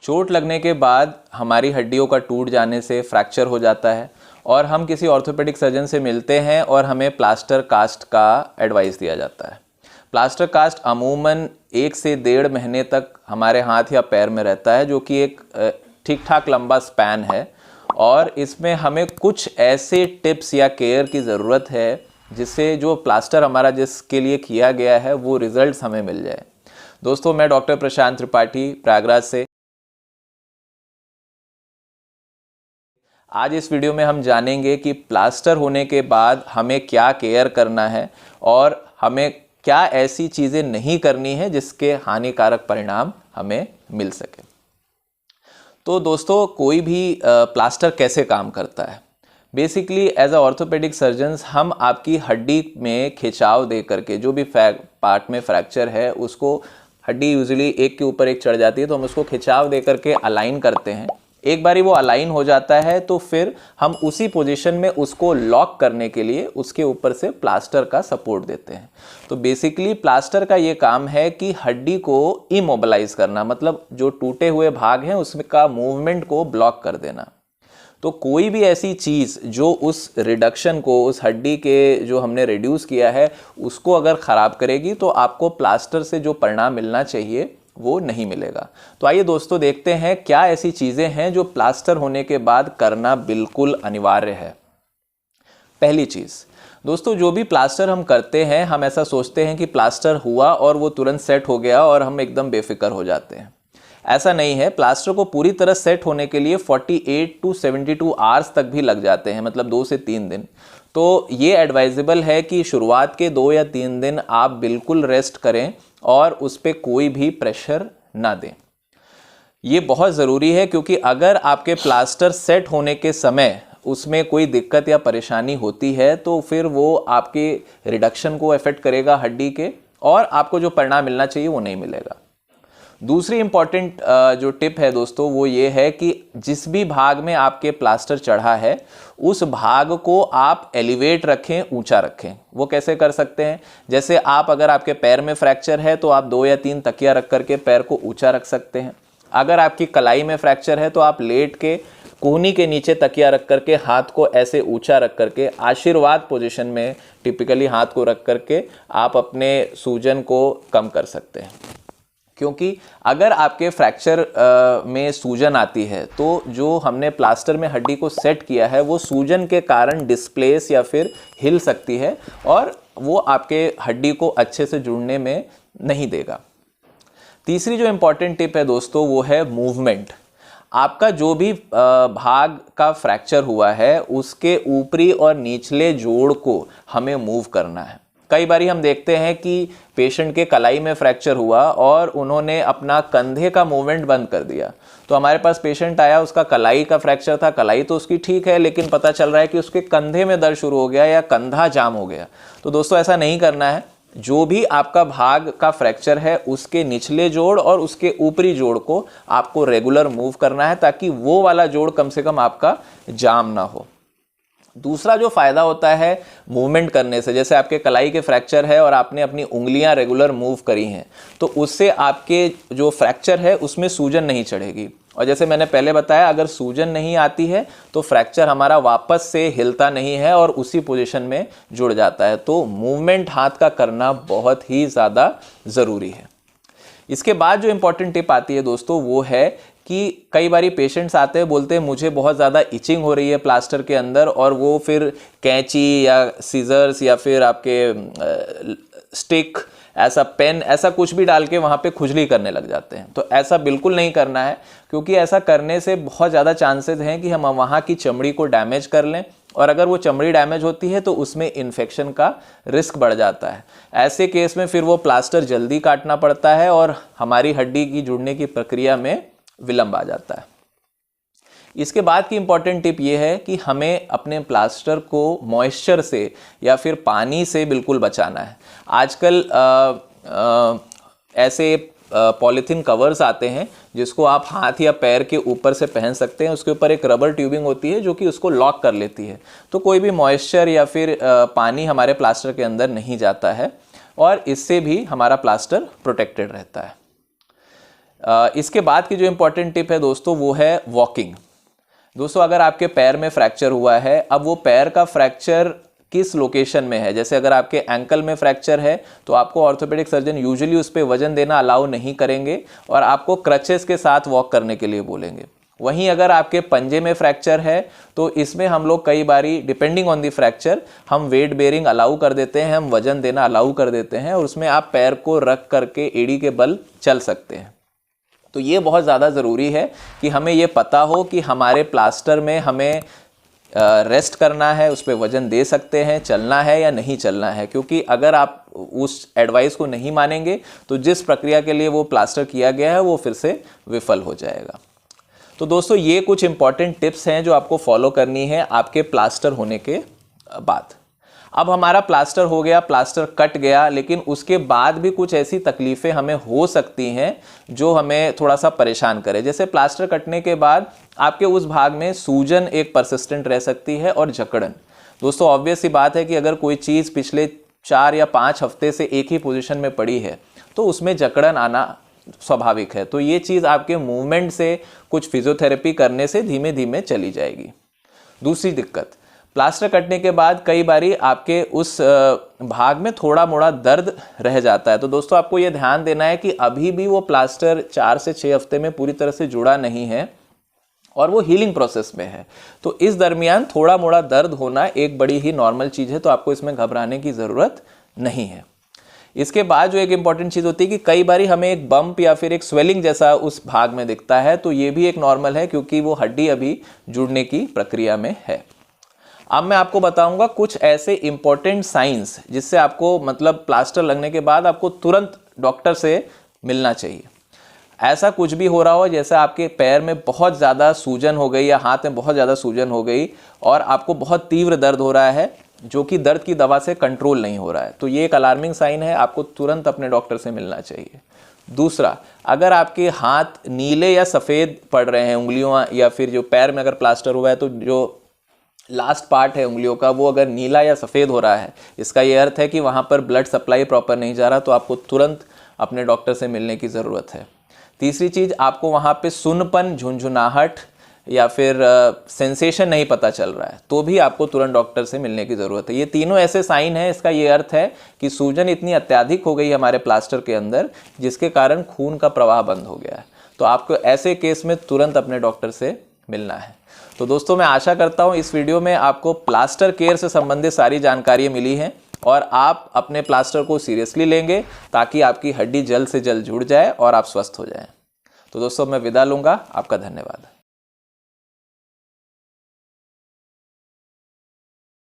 चोट लगने के बाद हमारी हड्डियों का टूट जाने से फ्रैक्चर हो जाता है और हम किसी ऑर्थोपेडिक सर्जन से मिलते हैं और हमें प्लास्टर कास्ट का एडवाइस दिया जाता है। प्लास्टर कास्ट अमूमन 1 से 1.5 महीने तक हमारे हाथ या पैर में रहता है, जो कि एक ठीक ठाक लंबा स्पैन है और इसमें हमें कुछ ऐसे टिप्स या केयर की ज़रूरत है जिससे जो प्लास्टर हमारा जिसके लिए किया गया है वो रिजल्ट्स हमें मिल जाए। दोस्तों, मैं डॉक्टर प्रशांत त्रिपाठी प्रयागराज से। आज इस वीडियो में हम जानेंगे कि प्लास्टर होने के बाद हमें क्या केयर करना है और हमें क्या ऐसी चीज़ें नहीं करनी है जिसके हानिकारक परिणाम हमें मिल सके। तो दोस्तों, कोई भी प्लास्टर कैसे काम करता है? Basically as a orthopaedic surgeons हम आपकी हड्डी में खिंचाव दे करके, जो भी पार्ट में फ्रैक्चर है उसको, हड्डी यूजुअली एक के ऊपर एक चढ़ जाती है तो हम उसको खिंचाव दे करके अलाइन करते हैं। एक बारी वो अलाइन हो जाता है तो फिर हम उसी पोजीशन में उसको लॉक करने के लिए उसके ऊपर से प्लास्टर का सपोर्ट देते हैं। तो बेसिकली प्लास्टर का ये काम है कि हड्डी को इमोबिलाइज करना, मतलब जो टूटे हुए भाग हैं उसका मूवमेंट को ब्लॉक कर देना। तो कोई भी ऐसी चीज़ जो उस रिडक्शन को, उस हड्डी के जो हमने रिड्यूस किया है उसको अगर ख़राब करेगी तो आपको प्लास्टर से जो परिणाम मिलना चाहिए वो नहीं मिलेगा। तो आइए दोस्तों देखते हैं क्या ऐसी चीज़ें हैं जो प्लास्टर होने के बाद करना बिल्कुल अनिवार्य है। पहली चीज़ दोस्तों, जो भी प्लास्टर हम करते हैं हम ऐसा सोचते हैं कि प्लास्टर हुआ और वो तुरंत सेट हो गया और हम एकदम बेफिक्र हो जाते हैं। ऐसा नहीं है। प्लास्टर को पूरी तरह सेट होने के लिए 48 to 72 आवर्स तक भी लग जाते हैं, मतलब 2 से 3 दिन। तो ये एडवाइजेबल है कि शुरुआत के 2 या 3 दिन आप बिल्कुल रेस्ट करें और उस पर कोई भी प्रेशर ना दें। ये बहुत ज़रूरी है क्योंकि अगर आपके प्लास्टर सेट होने के समय उसमें कोई दिक्कत या परेशानी होती है तो फिर वो आपके रिडक्शन को अफेक्ट करेगा हड्डी के, और आपको जो परिणाम मिलना चाहिए वो नहीं मिलेगा। दूसरी इंपॉर्टेंट जो टिप है दोस्तों वो ये है कि जिस भी भाग में आपके प्लास्टर चढ़ा है उस भाग को आप एलिवेट रखें, ऊंचा रखें। वो कैसे कर सकते हैं? जैसे आप, अगर आपके पैर में फ्रैक्चर है तो आप 2 या 3 तकिया रख करके पैर को ऊंचा रख सकते हैं। अगर आपकी कलाई में फ्रैक्चर है तो आप लेट के कोहनी के नीचे तकिया रख करके हाथ को ऐसे ऊंचा रख करके आशीर्वाद पोजीशन में टिपिकली हाथ को रख करके आप अपने सूजन को कम कर सकते हैं। क्योंकि अगर आपके फ्रैक्चर में सूजन आती है तो जो हमने प्लास्टर में हड्डी को सेट किया है वो सूजन के कारण डिस्प्लेस या फिर हिल सकती है और वो आपके हड्डी को अच्छे से जुड़ने में नहीं देगा। तीसरी जो इम्पॉर्टेंट टिप है दोस्तों वो है मूवमेंट। आपका जो भी भाग का फ्रैक्चर हुआ है उसके ऊपरी और निचले जोड़ को हमें मूव करना है। कई बारी हम देखते हैं कि पेशेंट के कलाई में फ्रैक्चर हुआ और उन्होंने अपना कंधे का मूवमेंट बंद कर दिया। तो हमारे पास पेशेंट आया, उसका कलाई का फ्रैक्चर था, कलाई तो उसकी ठीक है लेकिन पता चल रहा है कि उसके कंधे में दर्द शुरू हो गया या कंधा जाम हो गया। तो दोस्तों ऐसा नहीं करना है। जो भी आपका भाग का फ्रैक्चर है उसके निचले जोड़ और उसके ऊपरी जोड़ को आपको रेगुलर मूव करना है ताकि वो वाला जोड़ कम से कम आपका जाम ना हो। दूसरा जो फ़ायदा होता है मूवमेंट करने से, जैसे आपके कलाई के फ्रैक्चर है और आपने अपनी उंगलियां रेगुलर मूव करी हैं तो उससे आपके जो फ्रैक्चर है उसमें सूजन नहीं चढ़ेगी। और जैसे मैंने पहले बताया, अगर सूजन नहीं आती है तो फ्रैक्चर हमारा वापस से हिलता नहीं है और उसी पोजीशन में जुड़ जाता है। तो मूवमेंट हाथ का करना बहुत ही ज़्यादा ज़रूरी है। इसके बाद जो इम्पॉर्टेंट टिप आती है दोस्तों वो है कि कई बारी पेशेंट्स आते हैं, बोलते हैं मुझे बहुत ज़्यादा इचिंग हो रही है प्लास्टर के अंदर, और वो फिर कैंची या सीजर्स या फिर आपके स्टिक, ऐसा पेन, ऐसा कुछ भी डाल के वहाँ पे खुजली करने लग जाते हैं। तो ऐसा बिल्कुल नहीं करना है क्योंकि ऐसा करने से बहुत ज़्यादा चांसेस हैं कि हम वहाँ की चमड़ी को डैमेज कर लें, और अगर वो चमड़ी डैमेज होती है तो उसमें इन्फेक्शन का रिस्क बढ़ जाता है। ऐसे केस में फिर वो प्लास्टर जल्दी काटना पड़ता है और हमारी हड्डी की जुड़ने की प्रक्रिया में विलंब आ जाता है। इसके बाद की इम्पॉर्टेंट टिप ये है कि हमें अपने प्लास्टर को मॉइस्चर से या फिर पानी से बिल्कुल बचाना है। आजकल ऐसे पॉलीथीन कवर्स आते हैं जिसको आप हाथ या पैर के ऊपर से पहन सकते हैं। उसके ऊपर एक रबर ट्यूबिंग होती है जो कि उसको लॉक कर लेती है, तो कोई भी मॉइस्चर या फिर पानी हमारे प्लास्टर के अंदर नहीं जाता है और इससे भी हमारा प्लास्टर प्रोटेक्टेड रहता है। इसके बाद की जो इम्पोर्टेंट टिप है दोस्तों वो है वॉकिंग। दोस्तों अगर आपके पैर में फ्रैक्चर हुआ है, अब वो पैर का फ्रैक्चर किस लोकेशन में है, जैसे अगर आपके एंकल में फ्रैक्चर है तो आपको ऑर्थोपेडिक सर्जन यूजुअली उस पर वजन देना अलाउ नहीं करेंगे और आपको क्रचेस के साथ वॉक करने के लिए बोलेंगे। वहीं अगर आपके पंजे में फ्रैक्चर है तो इसमें हम लोग कई बारी डिपेंडिंग ऑन दी फ्रैक्चर हम वेट बेयरिंग अलाउ कर देते हैं, हम वजन देना अलाउ कर देते हैं और उसमें आप पैर को रख करके एड़ी के बल चल सकते हैं। तो ये बहुत ज़्यादा ज़रूरी है कि हमें ये पता हो कि हमारे प्लास्टर में हमें रेस्ट करना है, उस पर वजन दे सकते हैं, चलना है या नहीं चलना है, क्योंकि अगर आप उस एडवाइस को नहीं मानेंगे तो जिस प्रक्रिया के लिए वो प्लास्टर किया गया है वो फिर से विफल हो जाएगा। तो दोस्तों ये कुछ इंपॉर्टेंट टिप्स हैं जो आपको फॉलो करनी है आपके प्लास्टर होने के बाद। अब हमारा प्लास्टर हो गया, प्लास्टर कट गया, लेकिन उसके बाद भी कुछ ऐसी तकलीफ़ें हमें हो सकती हैं जो हमें थोड़ा सा परेशान करे। जैसे प्लास्टर कटने के बाद आपके उस भाग में सूजन एक परसिस्टेंट रह सकती है और जकड़न। दोस्तों ऑब्वियस सी बात है कि अगर कोई चीज़ पिछले 4 या 5 हफ्ते से एक ही पोजीशन में पड़ी है तो उसमें जकड़न आना स्वाभाविक है। तो ये चीज़ आपके मूवमेंट से, कुछ फिजियोथेरेपी करने से धीमे धीमे चली जाएगी। दूसरी दिक्कत, प्लास्टर कटने के बाद कई बारी आपके उस भाग में थोड़ा मोड़ा दर्द रह जाता है। तो दोस्तों आपको ये ध्यान देना है कि अभी भी वो प्लास्टर 4 से 6 हफ्ते में पूरी तरह से जुड़ा नहीं है और वो हीलिंग प्रोसेस में है। तो इस दरमियान थोड़ा मोड़ा दर्द होना एक बड़ी ही नॉर्मल चीज़ है, तो आपको इसमें घबराने की ज़रूरत नहीं है। इसके बाद जो एक इम्पॉर्टेंट चीज़ होती है कि कई बारी हमें एक बम्प या फिर एक स्वेलिंग जैसा उस भाग में दिखता है, तो ये भी एक नॉर्मल है क्योंकि वो हड्डी अभी जुड़ने की प्रक्रिया में है। अब मैं आपको बताऊंगा कुछ ऐसे इंपॉर्टेंट साइंस जिससे आपको मतलब प्लास्टर लगने के बाद आपको तुरंत डॉक्टर से मिलना चाहिए। ऐसा कुछ भी हो रहा हो, जैसे आपके पैर में बहुत ज़्यादा सूजन हो गई या हाथ में बहुत ज़्यादा सूजन हो गई और आपको बहुत तीव्र दर्द हो रहा है जो कि दर्द की दवा से कंट्रोल नहीं हो रहा है, तो ये एक अलार्मिंग साइन है, आपको तुरंत अपने डॉक्टर से मिलना चाहिए। दूसरा, अगर आपके हाथ नीले या सफ़ेद पड़ रहे हैं, उंगलियों या फिर जो पैर में अगर प्लास्टर हुआ है तो जो लास्ट पार्ट है उंगलियों का वो अगर नीला या सफ़ेद हो रहा है, इसका ये अर्थ है कि वहाँ पर ब्लड सप्लाई प्रॉपर नहीं जा रहा, तो आपको तुरंत अपने डॉक्टर से मिलने की ज़रूरत है। तीसरी चीज़, आपको वहाँ पे सुन्नपन, झुंझुनाहट या फिर सेंसेशन नहीं पता चल रहा है तो भी आपको तुरंत डॉक्टर से मिलने की ज़रूरत है। ये तीनों ऐसे साइन हैं, इसका ये अर्थ है कि सूजन इतनी अत्यधिक हो गई हमारे प्लास्टर के अंदर जिसके कारण खून का प्रवाह बंद हो गया है। तो आपको ऐसे केस में तुरंत अपने डॉक्टर से मिलना है। तो दोस्तों मैं आशा करता हूँ इस वीडियो में आपको प्लास्टर केयर से संबंधित सारी जानकारी मिली है और आप अपने प्लास्टर को सीरियसली लेंगे ताकि आपकी हड्डी जल्द से जल्द जुड़ जाए और आप स्वस्थ हो जाएं। तो दोस्तों मैं विदा लूँगा, आपका धन्यवाद।